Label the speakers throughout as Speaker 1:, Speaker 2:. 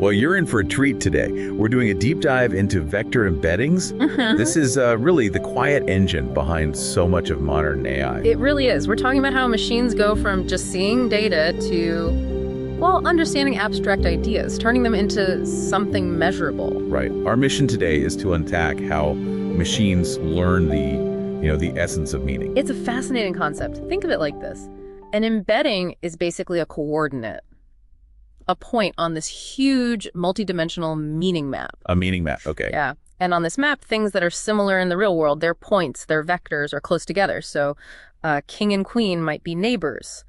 Speaker 1: Well, you're in for a treat today. We're doing a deep dive into vector embeddings. This is really the quiet engine behind so much of modern AI.
Speaker 2: It really is. We're talking about how machines go from just seeing data to, well, understanding abstract ideas, turning them into something measurable.
Speaker 1: Right. Our mission today is to unpack how machines learn the essence of meaning.
Speaker 2: It's a fascinating concept. Think of it like this. An embedding is basically a coordinate, a point on this huge multidimensional meaning map.
Speaker 1: A meaning map, okay.
Speaker 2: Yeah. And on this map, things that are similar in the real world, their points, their vectors are close together. So king and queen might be neighbors.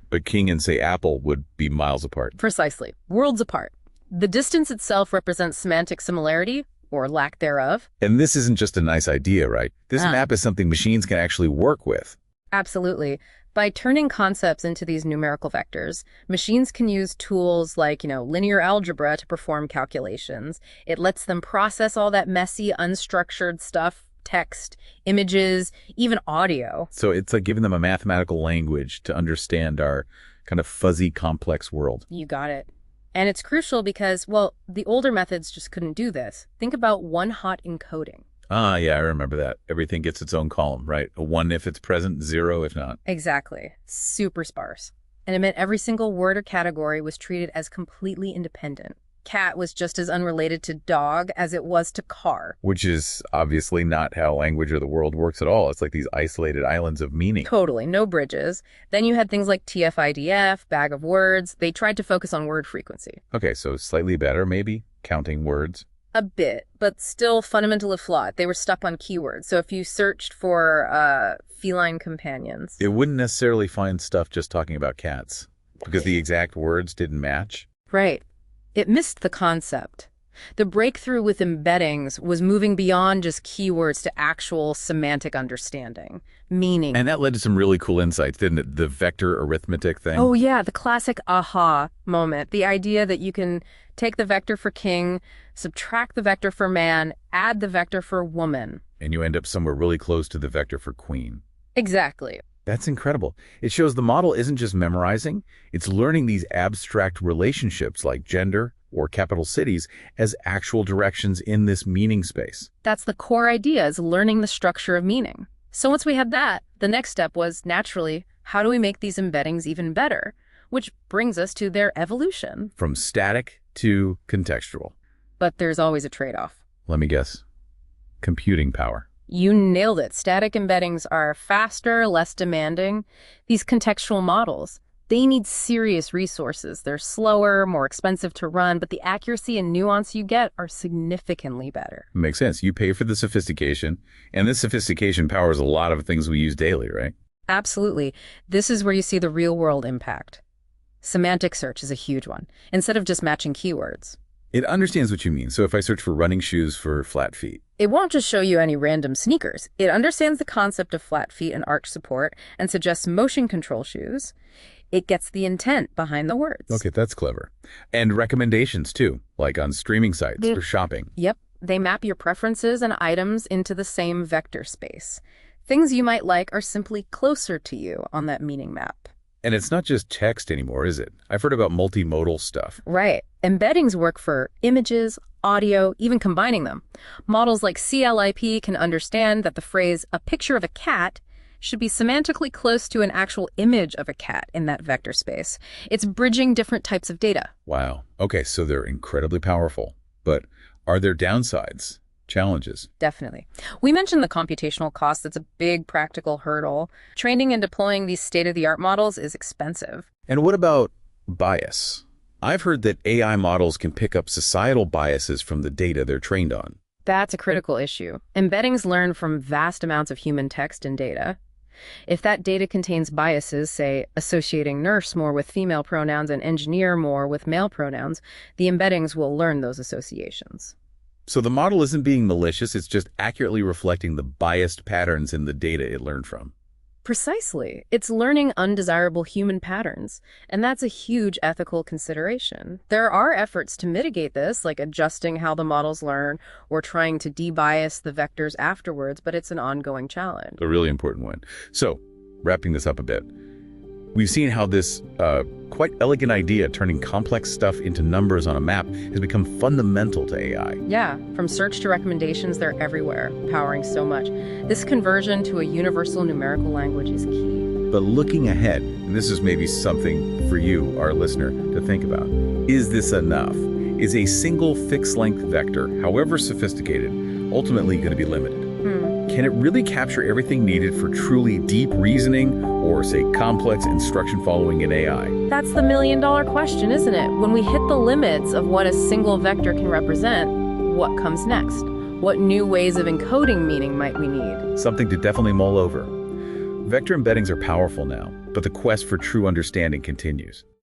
Speaker 1: But king and, say, apple would be miles apart.
Speaker 2: Precisely. Worlds apart. The distance itself represents semantic similarity, or lack thereof.
Speaker 1: And this isn't just a nice idea, right? This map is something machines can actually work with.
Speaker 2: Absolutely. By turning concepts into these numerical vectors, machines can use tools like, linear algebra to perform calculations. It lets them process all that messy, unstructured stuff, text, images, even audio.
Speaker 1: So it's like giving them a mathematical language to understand our kind of fuzzy, complex world.
Speaker 2: You got it. And it's crucial because, well, the older methods just couldn't do this. Think about one-hot encoding.
Speaker 1: Ah, yeah, I remember that. Everything gets its own column, right? A 1 if it's present, 0 if not.
Speaker 2: Exactly. Super sparse. And it meant every single word or category was treated as completely independent. Cat was just as unrelated to dog as it was to car.
Speaker 1: Which is obviously not how language or the world works at all. It's like these isolated islands of meaning.
Speaker 2: Totally, no bridges. Then you had things like TF-IDF, bag of words. They tried to focus on word frequency.
Speaker 1: Okay, so slightly better, maybe, counting words.
Speaker 2: A bit, but still fundamentally flawed. They were stuck on keywords. So if you searched for feline companions,
Speaker 1: it wouldn't necessarily find stuff just talking about cats because the exact words didn't match.
Speaker 2: Right. It missed the concept. The breakthrough with embeddings was moving beyond just keywords to actual semantic understanding, meaning.
Speaker 1: And that led to some really cool insights, didn't it? The vector arithmetic thing.
Speaker 2: Oh, yeah, the classic aha moment. The idea that you can take the vector for king, subtract the vector for man, add the vector for woman.
Speaker 1: And you end up somewhere really close to the vector for queen.
Speaker 2: Exactly.
Speaker 1: That's incredible. It shows the model isn't just memorizing, it's learning these abstract relationships like gender or capital cities as actual directions in this meaning space.
Speaker 2: That's the core idea, is learning the structure of meaning. So once we had that, the next step was, naturally, how do we make these embeddings even better? Which brings us to their evolution.
Speaker 1: From static to contextual.
Speaker 2: But there's always a trade-off.
Speaker 1: Let me guess. Computing power.
Speaker 2: You nailed it. Static embeddings are faster, less demanding. These contextual models, they need serious resources. They're slower, more expensive to run, but the accuracy and nuance you get are significantly better.
Speaker 1: Makes sense. You pay for the sophistication, and this sophistication powers a lot of things we use daily, right?
Speaker 2: Absolutely. This is where you see the real-world impact. Semantic search is a huge one, instead of just matching keywords.
Speaker 1: It understands what you mean. So if I search for running shoes for flat feet,
Speaker 2: it won't just show you any random sneakers. It understands the concept of flat feet and arch support and suggests motion control shoes. It gets the intent behind the words.
Speaker 1: Okay, that's clever. And recommendations too, like on streaming sites or shopping.
Speaker 2: Yep. They map your preferences and items into the same vector space. Things you might like are simply closer to you on that meaning map.
Speaker 1: And it's not just text anymore, is it? I've heard about multimodal stuff.
Speaker 2: Right. Embeddings work for images, audio, even combining them. Models like CLIP can understand that the phrase, a picture of a cat, should be semantically close to an actual image of a cat in that vector space. It's bridging different types of data.
Speaker 1: Wow. Okay, so they're incredibly powerful. But are there downsides? Challenges?
Speaker 2: Definitely. We mentioned the computational cost. That's a big practical hurdle. Training and deploying these state-of-the-art models is expensive.
Speaker 1: And what about bias? I've heard that AI models can pick up societal biases from the data they're trained on.
Speaker 2: That's a critical issue. Embeddings learn from vast amounts of human text and data. If that data contains biases, say associating nurse more with female pronouns and engineer more with male pronouns, the embeddings will learn those associations.
Speaker 1: So the model isn't being malicious, it's just accurately reflecting the biased patterns in the data it learned from.
Speaker 2: Precisely. It's learning undesirable human patterns, and that's a huge ethical consideration. There are efforts to mitigate this, like adjusting how the models learn or trying to debias the vectors afterwards, but it's an ongoing challenge.
Speaker 1: A really important one. So, wrapping this up a bit, We've seen how this quite elegant idea, turning complex stuff into numbers on a map, has become fundamental to AI.
Speaker 2: Yeah, from search to recommendations, they're everywhere, powering so much. This conversion to a universal numerical language is key.
Speaker 1: But looking ahead, and this is maybe something for you, our listener, to think about, is this enough? Is a single fixed-length vector, however sophisticated, ultimately going to be limited? Can it really capture everything needed for truly deep reasoning or, say, complex instruction following in AI?
Speaker 2: That's the million-dollar question, isn't it? When we hit the limits of what a single vector can represent, what comes next? What new ways of encoding meaning might we need?
Speaker 1: Something to definitely mull over. Vector embeddings are powerful now, but the quest for true understanding continues.